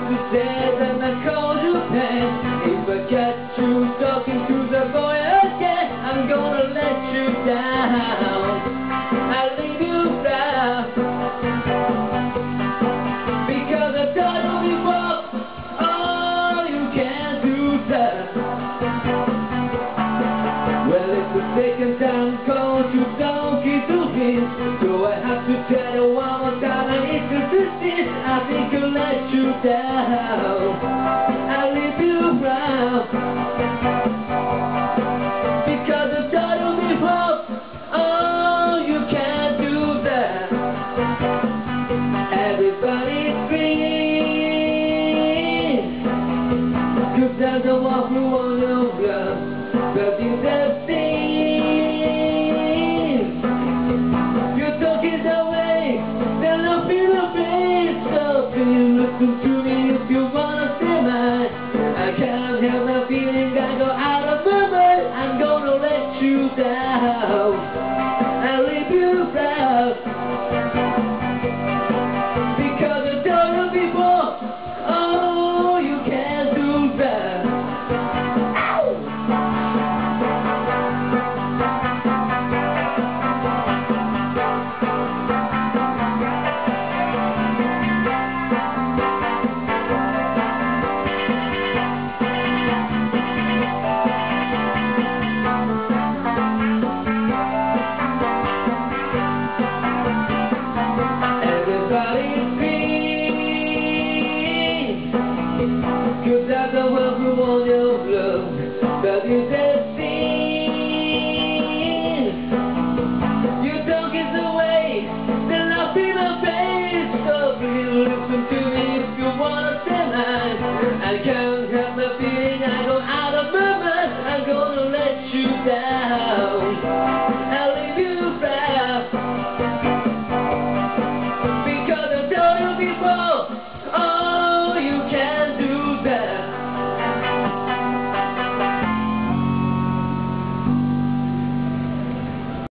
to say that I called you pain. If I catch you talking to the boy again, I'm gonna let you down. I'll leave you down. Because I told you before, oh, you can't do that. Well, it's the second time called you donkey to him, so I have to tell you one more time, and it's persistent. I think I'll let you down. I'll leave you round. Because I told you before, oh, you can't do that. Everybody screams, 'cause there's no one who wants your love, but you just seem you're talking that way, then I'll feel the face. So please listen to me if you wanna see mine. I can't help my feeling, I go out of my mind. I'm gonna let you down. I'll leave you proud. Because I told you before, oh, you can't do that. Everybody screams, 'cause there's no one who wants your love, but you just seem your dog is away, then I'll be my face. So please listen to me if you wanna say mine. I can't help the feeling, I go out of my mind. I'm gonna let you down. I'll leave you proud. Because I told you before,